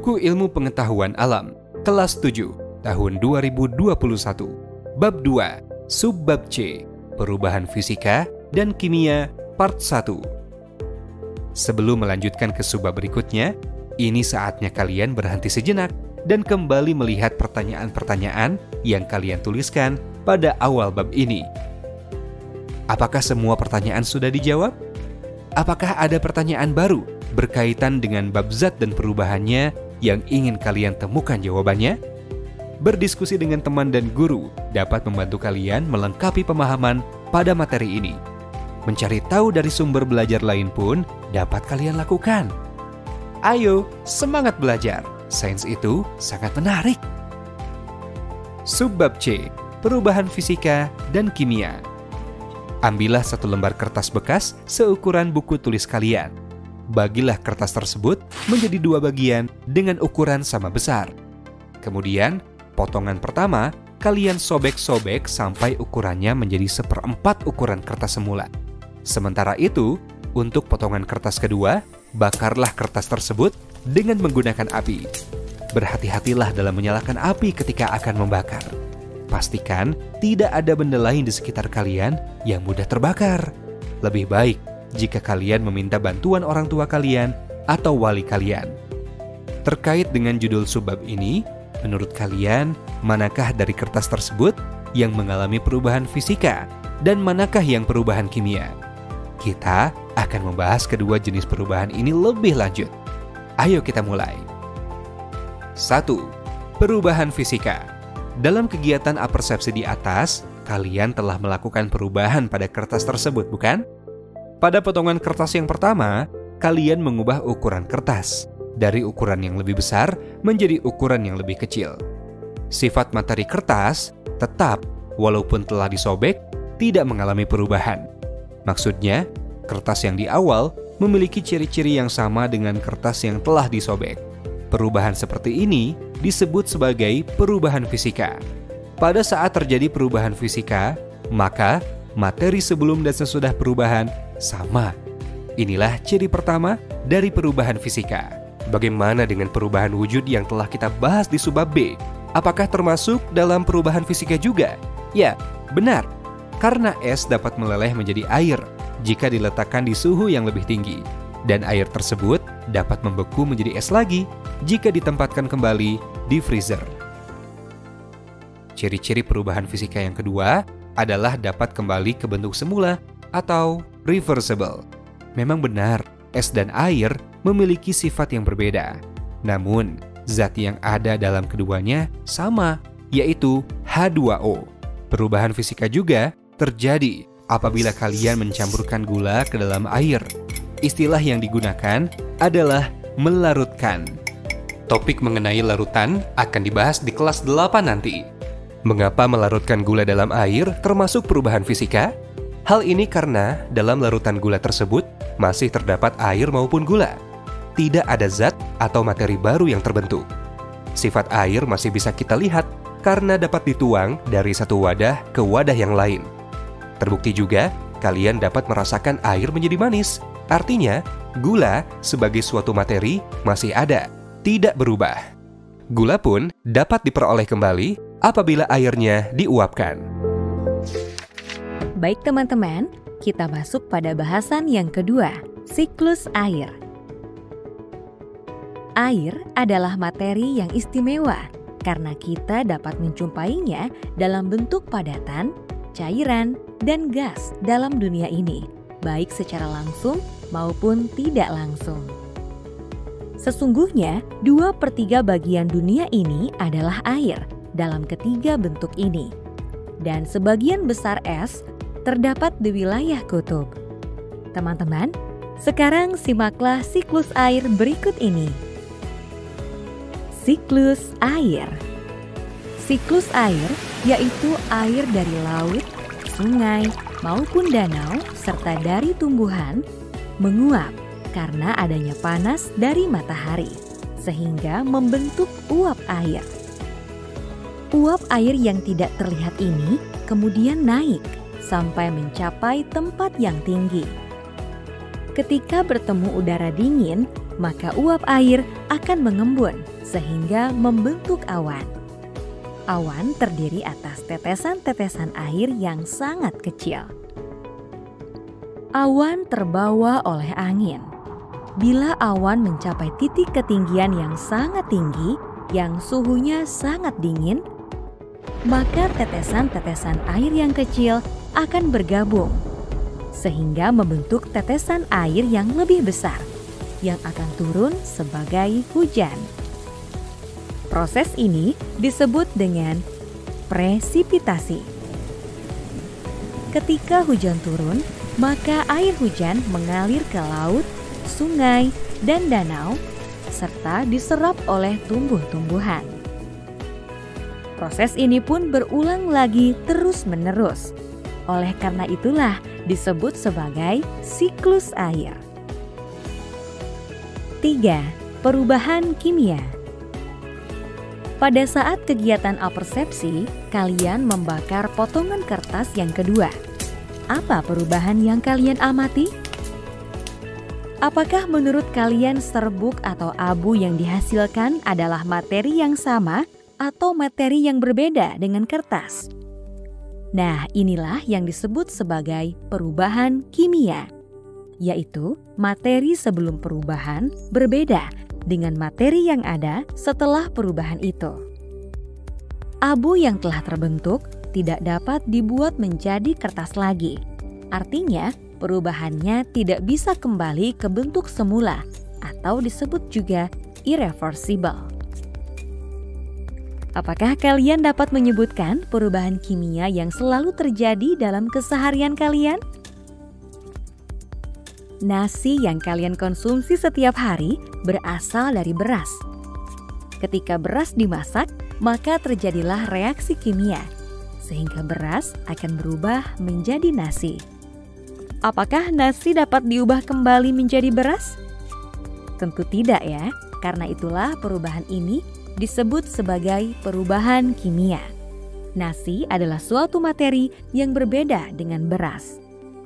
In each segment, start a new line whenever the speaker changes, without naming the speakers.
Buku Ilmu Pengetahuan Alam, kelas 7, tahun 2021. Bab 2, Subbab C, Perubahan Fisika dan Kimia, Part 1. Sebelum melanjutkan ke subbab berikutnya, ini saatnya kalian berhenti sejenak dan kembali melihat pertanyaan-pertanyaan yang kalian tuliskan pada awal bab ini. Apakah semua pertanyaan sudah dijawab? Apakah ada pertanyaan baru berkaitan dengan bab zat dan perubahannya yang ingin kalian temukan jawabannya? Berdiskusi dengan teman dan guru dapat membantu kalian melengkapi pemahaman pada materi ini. Mencari tahu dari sumber belajar lain pun dapat kalian lakukan. Ayo, semangat belajar. Sains itu sangat menarik. Subbab C, Perubahan Fisika dan Kimia. Ambillah satu lembar kertas bekas seukuran buku tulis kalian. Bagilah kertas tersebut menjadi dua bagian dengan ukuran sama besar. Kemudian, potongan pertama kalian sobek-sobek sampai ukurannya menjadi 1/4 ukuran kertas semula. Sementara itu, untuk potongan kertas kedua, bakarlah kertas tersebut dengan menggunakan api. Berhati-hatilah dalam menyalakan api ketika akan membakar. Pastikan tidak ada benda lain di sekitar kalian yang mudah terbakar. Lebih baik jika kalian meminta bantuan orang tua kalian atau wali kalian. Terkait dengan judul subbab ini, menurut kalian, manakah dari kertas tersebut yang mengalami perubahan fisika dan manakah yang perubahan kimia? Kita akan membahas kedua jenis perubahan ini lebih lanjut. Ayo kita mulai. 1. Perubahan fisika. Dalam kegiatan apersepsi di atas, kalian telah melakukan perubahan pada kertas tersebut, bukan? Pada potongan kertas yang pertama, kalian mengubah ukuran kertas dari ukuran yang lebih besar menjadi ukuran yang lebih kecil. Sifat materi kertas tetap, walaupun telah disobek, tidak mengalami perubahan. Maksudnya, kertas yang di awal memiliki ciri-ciri yang sama dengan kertas yang telah disobek. Perubahan seperti ini disebut sebagai perubahan fisika. Pada saat terjadi perubahan fisika, maka materi sebelum dan sesudah perubahan sama. Inilah ciri pertama dari perubahan fisika. Bagaimana dengan perubahan wujud yang telah kita bahas di subbab B? Apakah termasuk dalam perubahan fisika juga? Ya, benar. Karena es dapat meleleh menjadi air jika diletakkan di suhu yang lebih tinggi. Dan air tersebut dapat membeku menjadi es lagi jika ditempatkan kembali di freezer. Ciri-ciri perubahan fisika yang kedua adalah dapat kembali ke bentuk semula atau reversible. Memang benar, es dan air memiliki sifat yang berbeda. Namun, zat yang ada dalam keduanya sama, yaitu H2O. Perubahan fisika juga terjadi apabila kalian mencampurkan gula ke dalam air. Istilah yang digunakan adalah melarutkan. Topik mengenai larutan akan dibahas di kelas 8 nanti. Mengapa melarutkan gula dalam air termasuk perubahan fisika? Hal ini karena dalam larutan gula tersebut masih terdapat air maupun gula. Tidak ada zat atau materi baru yang terbentuk. Sifat air masih bisa kita lihat karena dapat dituang dari satu wadah ke wadah yang lain. Terbukti juga, kalian dapat merasakan air menjadi manis. Artinya, gula sebagai suatu materi masih ada, tidak berubah. Gula pun dapat diperoleh kembali apabila airnya diuapkan.
Baik teman-teman, kita masuk pada bahasan yang kedua, siklus air. Air adalah materi yang istimewa karena kita dapat menjumpainya dalam bentuk padatan, cairan, dan gas dalam dunia ini, baik secara langsung maupun tidak langsung. Sesungguhnya, 2/3 bagian dunia ini adalah air dalam ketiga bentuk ini. Dan sebagian besar es terdapat di wilayah kutub. Teman-teman, sekarang simaklah siklus air berikut ini. Siklus air. Siklus air yaitu air dari laut, sungai, maupun danau, serta dari tumbuhan, menguap karena adanya panas dari matahari, sehingga membentuk uap air. Uap air yang tidak terlihat ini kemudian naik sampai mencapai tempat yang tinggi. Ketika bertemu udara dingin, maka uap air akan mengembun sehingga membentuk awan. Awan terdiri atas tetesan-tetesan air yang sangat kecil. Awan terbawa oleh angin. Bila awan mencapai titik ketinggian yang sangat tinggi, yang suhunya sangat dingin, maka tetesan-tetesan air yang kecil akan bergabung, sehingga membentuk tetesan air yang lebih besar, yang akan turun sebagai hujan. Proses ini disebut dengan presipitasi. Ketika hujan turun, maka air hujan mengalir ke laut, sungai, dan danau, serta diserap oleh tumbuh-tumbuhan. Proses ini pun berulang lagi terus-menerus. Oleh karena itulah disebut sebagai siklus air. 3. Perubahan kimia. Pada saat kegiatan apersepsi, kalian membakar potongan kertas yang kedua. Apa perubahan yang kalian amati? Apakah menurut kalian serbuk atau abu yang dihasilkan adalah materi yang sama atau materi yang berbeda dengan kertas? Nah, inilah yang disebut sebagai perubahan kimia, yaitu materi sebelum perubahan berbeda dengan materi yang ada setelah perubahan itu. Abu yang telah terbentuk tidak dapat dibuat menjadi kertas lagi. Artinya, perubahannya tidak bisa kembali ke bentuk semula atau disebut juga irreversible. Apakah kalian dapat menyebutkan perubahan kimia yang selalu terjadi dalam keseharian kalian? Nasi yang kalian konsumsi setiap hari berasal dari beras. Ketika beras dimasak, maka terjadilah reaksi kimia, sehingga beras akan berubah menjadi nasi. Apakah nasi dapat diubah kembali menjadi beras? Tentu tidak ya, karena itulah perubahan ini disebut sebagai perubahan kimia. Nasi adalah suatu materi yang berbeda dengan beras.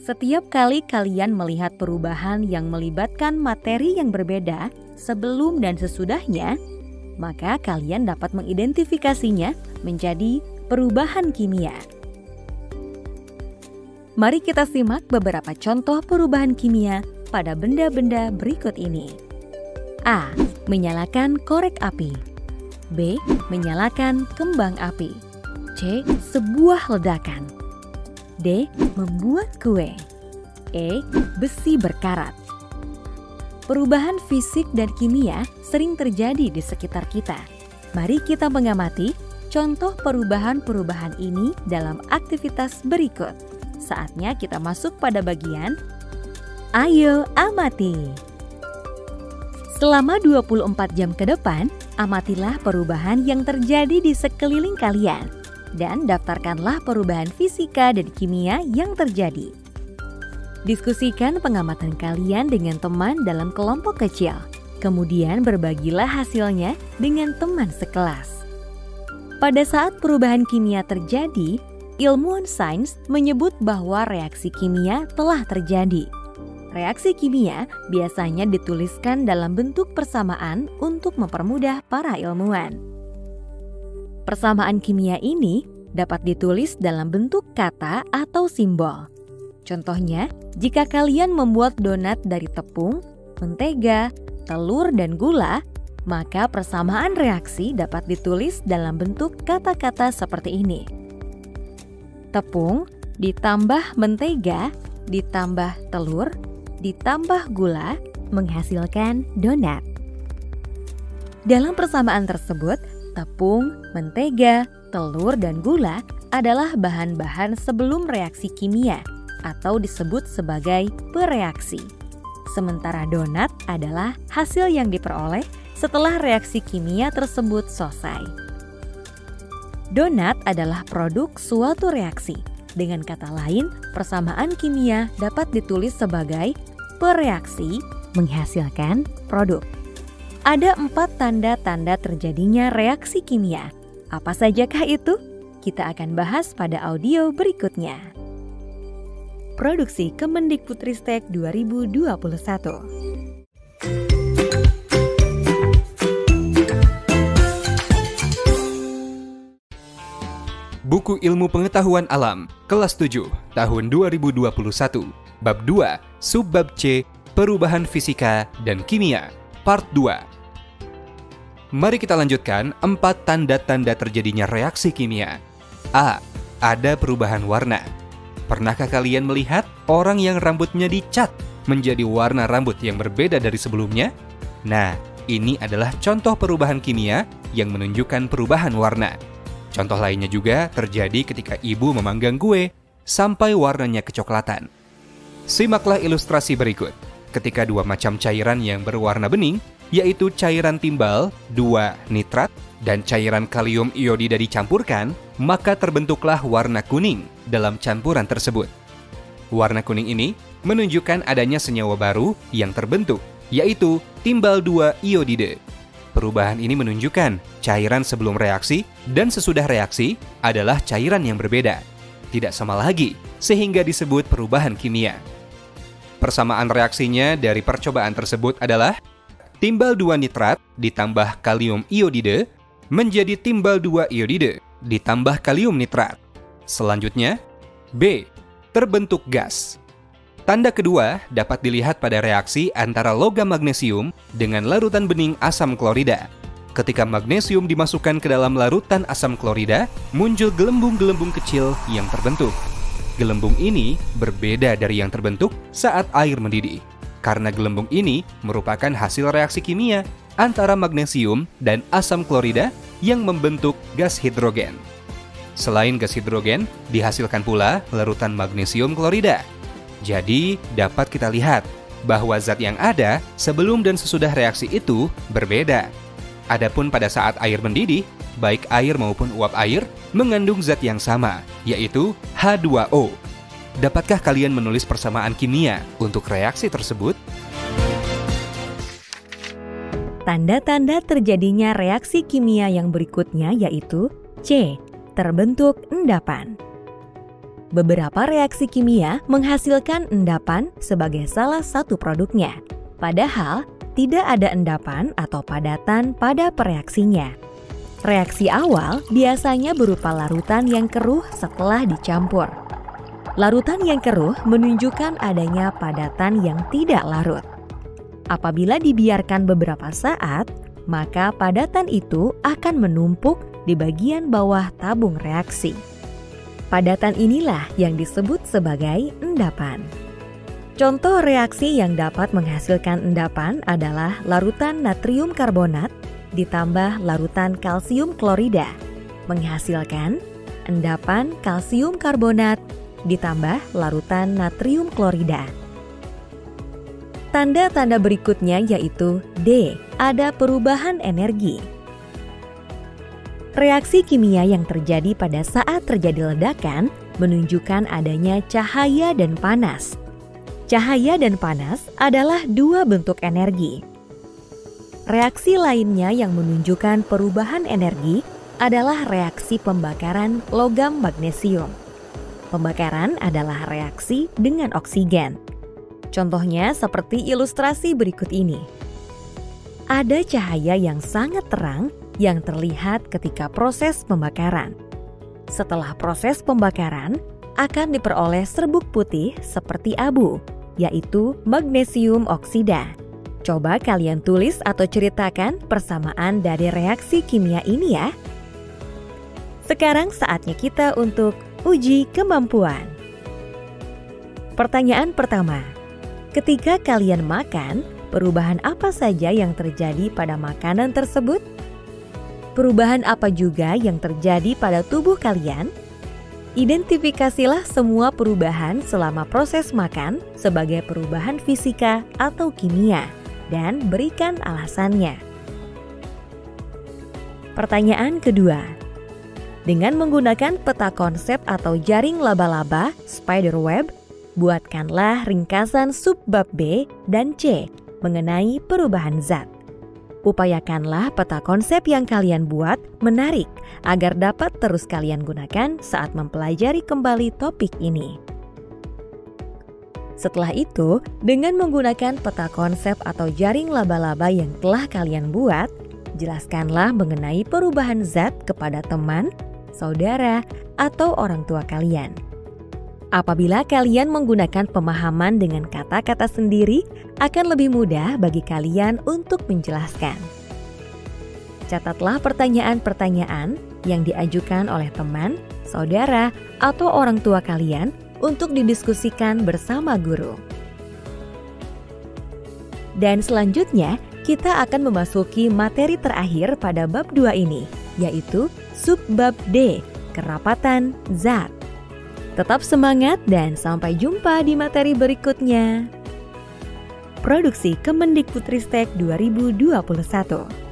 Setiap kali kalian melihat perubahan yang melibatkan materi yang berbeda sebelum dan sesudahnya, maka kalian dapat mengidentifikasinya menjadi perubahan kimia. Mari kita simak beberapa contoh perubahan kimia pada benda-benda berikut ini. A. Menyalakan korek api. B. Menyalakan kembang api. C. Sebuah ledakan. D. Membuat kue. E. Besi berkarat. Perubahan fisik dan kimia sering terjadi di sekitar kita. Mari kita mengamati contoh perubahan-perubahan ini dalam aktivitas berikut. Saatnya kita masuk pada bagian Ayo amati. Selama 24 jam ke depan, amatilah perubahan yang terjadi di sekeliling kalian dan daftarkanlah perubahan fisika dan kimia yang terjadi. Diskusikan pengamatan kalian dengan teman dalam kelompok kecil. Kemudian berbagilah hasilnya dengan teman sekelas. Pada saat perubahan kimia terjadi, ilmuwan sains menyebut bahwa reaksi kimia telah terjadi. Reaksi kimia biasanya dituliskan dalam bentuk persamaan untuk mempermudah para ilmuwan. Persamaan kimia ini dapat ditulis dalam bentuk kata atau simbol. Contohnya, jika kalian membuat donat dari tepung, mentega, telur, dan gula, maka persamaan reaksi dapat ditulis dalam bentuk kata-kata seperti ini. Tepung ditambah mentega ditambah telur ditambah gula menghasilkan donat. Dalam persamaan tersebut, tepung, mentega, telur, dan gula adalah bahan-bahan sebelum reaksi kimia atau disebut sebagai pereaksi. Sementara donat adalah hasil yang diperoleh setelah reaksi kimia tersebut selesai. Donat adalah produk suatu reaksi. Dengan kata lain, persamaan kimia dapat ditulis sebagai pereaksi menghasilkan produk. Ada 4 tanda-tanda terjadinya reaksi kimia. Apa sajakah itu? Kita akan bahas pada audio berikutnya. Produksi Kemendikbudristek 2021.
Buku Ilmu Pengetahuan Alam, kelas 7, tahun 2021, bab 2, subbab C, Perubahan Fisika dan Kimia, part 2. Mari kita lanjutkan 4 tanda-tanda terjadinya reaksi kimia. A. Ada perubahan warna. Pernahkah kalian melihat orang yang rambutnya dicat menjadi warna rambut yang berbeda dari sebelumnya? Nah, ini adalah contoh perubahan kimia yang menunjukkan perubahan warna. Contoh lainnya juga terjadi ketika ibu memanggang kue sampai warnanya kecoklatan. Simaklah ilustrasi berikut. Ketika dua macam cairan yang berwarna bening, yaitu cairan timbal 2-nitrat dan cairan kalium iodida dicampurkan, maka terbentuklah warna kuning dalam campuran tersebut. Warna kuning ini menunjukkan adanya senyawa baru yang terbentuk, yaitu timbal 2 iodida. Perubahan ini menunjukkan cairan sebelum reaksi dan sesudah reaksi adalah cairan yang berbeda. Tidak sama lagi, sehingga disebut perubahan kimia. Persamaan reaksinya dari percobaan tersebut adalah timbal 2 nitrat ditambah kalium iodida menjadi timbal 2 iodida ditambah kalium nitrat. Selanjutnya, B. Terbentuk gas. Tanda kedua dapat dilihat pada reaksi antara logam magnesium dengan larutan bening asam klorida. Ketika magnesium dimasukkan ke dalam larutan asam klorida, muncul gelembung-gelembung kecil yang terbentuk. Gelembung ini berbeda dari yang terbentuk saat air mendidih, karena gelembung ini merupakan hasil reaksi kimia antara magnesium dan asam klorida yang membentuk gas hidrogen. Selain gas hidrogen, dihasilkan pula larutan magnesium klorida. Jadi, dapat kita lihat bahwa zat yang ada sebelum dan sesudah reaksi itu berbeda. Adapun pada saat air mendidih, baik air maupun uap air mengandung zat yang sama, yaitu H2O. Dapatkah kalian menulis persamaan kimia untuk reaksi tersebut?
Tanda-tanda terjadinya reaksi kimia yang berikutnya yaitu C. Terbentuk endapan. Beberapa reaksi kimia menghasilkan endapan sebagai salah satu produknya. Padahal, tidak ada endapan atau padatan pada pereaksinya. Reaksi awal biasanya berupa larutan yang keruh setelah dicampur. Larutan yang keruh menunjukkan adanya padatan yang tidak larut. Apabila dibiarkan beberapa saat, maka padatan itu akan menumpuk di bagian bawah tabung reaksi. Padatan inilah yang disebut sebagai endapan. Contoh reaksi yang dapat menghasilkan endapan adalah larutan natrium karbonat ditambah larutan kalsium klorida, menghasilkan endapan kalsium karbonat ditambah larutan natrium klorida. Tanda-tanda berikutnya yaitu D. Ada perubahan energi. Reaksi kimia yang terjadi pada saat terjadi ledakan menunjukkan adanya cahaya dan panas. Cahaya dan panas adalah dua bentuk energi. Reaksi lainnya yang menunjukkan perubahan energi adalah reaksi pembakaran logam magnesium. Pembakaran adalah reaksi dengan oksigen. Contohnya seperti ilustrasi berikut ini. Ada cahaya yang sangat terang yang terlihat ketika proses pembakaran. Setelah proses pembakaran, akan diperoleh serbuk putih seperti abu, yaitu magnesium oksida. Coba kalian tulis atau ceritakan persamaan dari reaksi kimia ini ya. Sekarang saatnya kita untuk uji kemampuan. Pertanyaan pertama, ketika kalian makan, perubahan apa saja yang terjadi pada makanan tersebut? Perubahan apa juga yang terjadi pada tubuh kalian? Identifikasilah semua perubahan selama proses makan sebagai perubahan fisika atau kimia dan berikan alasannya. Pertanyaan kedua. Dengan menggunakan peta konsep atau jaring laba-laba spiderweb, buatkanlah ringkasan subbab B dan C mengenai perubahan zat. Upayakanlah peta konsep yang kalian buat menarik agar dapat terus kalian gunakan saat mempelajari kembali topik ini. Setelah itu, dengan menggunakan peta konsep atau jaring laba-laba yang telah kalian buat, jelaskanlah mengenai perubahan zat kepada teman, saudara, atau orang tua kalian. Apabila kalian menggunakan pemahaman dengan kata-kata sendiri, akan lebih mudah bagi kalian untuk menjelaskan. Catatlah pertanyaan-pertanyaan yang diajukan oleh teman, saudara, atau orang tua kalian untuk didiskusikan bersama guru. Dan selanjutnya, kita akan memasuki materi terakhir pada bab 2 ini, yaitu subbab D, kerapatan zat. Tetap semangat dan sampai jumpa di materi berikutnya. Produksi Kemendikbudristek 2021.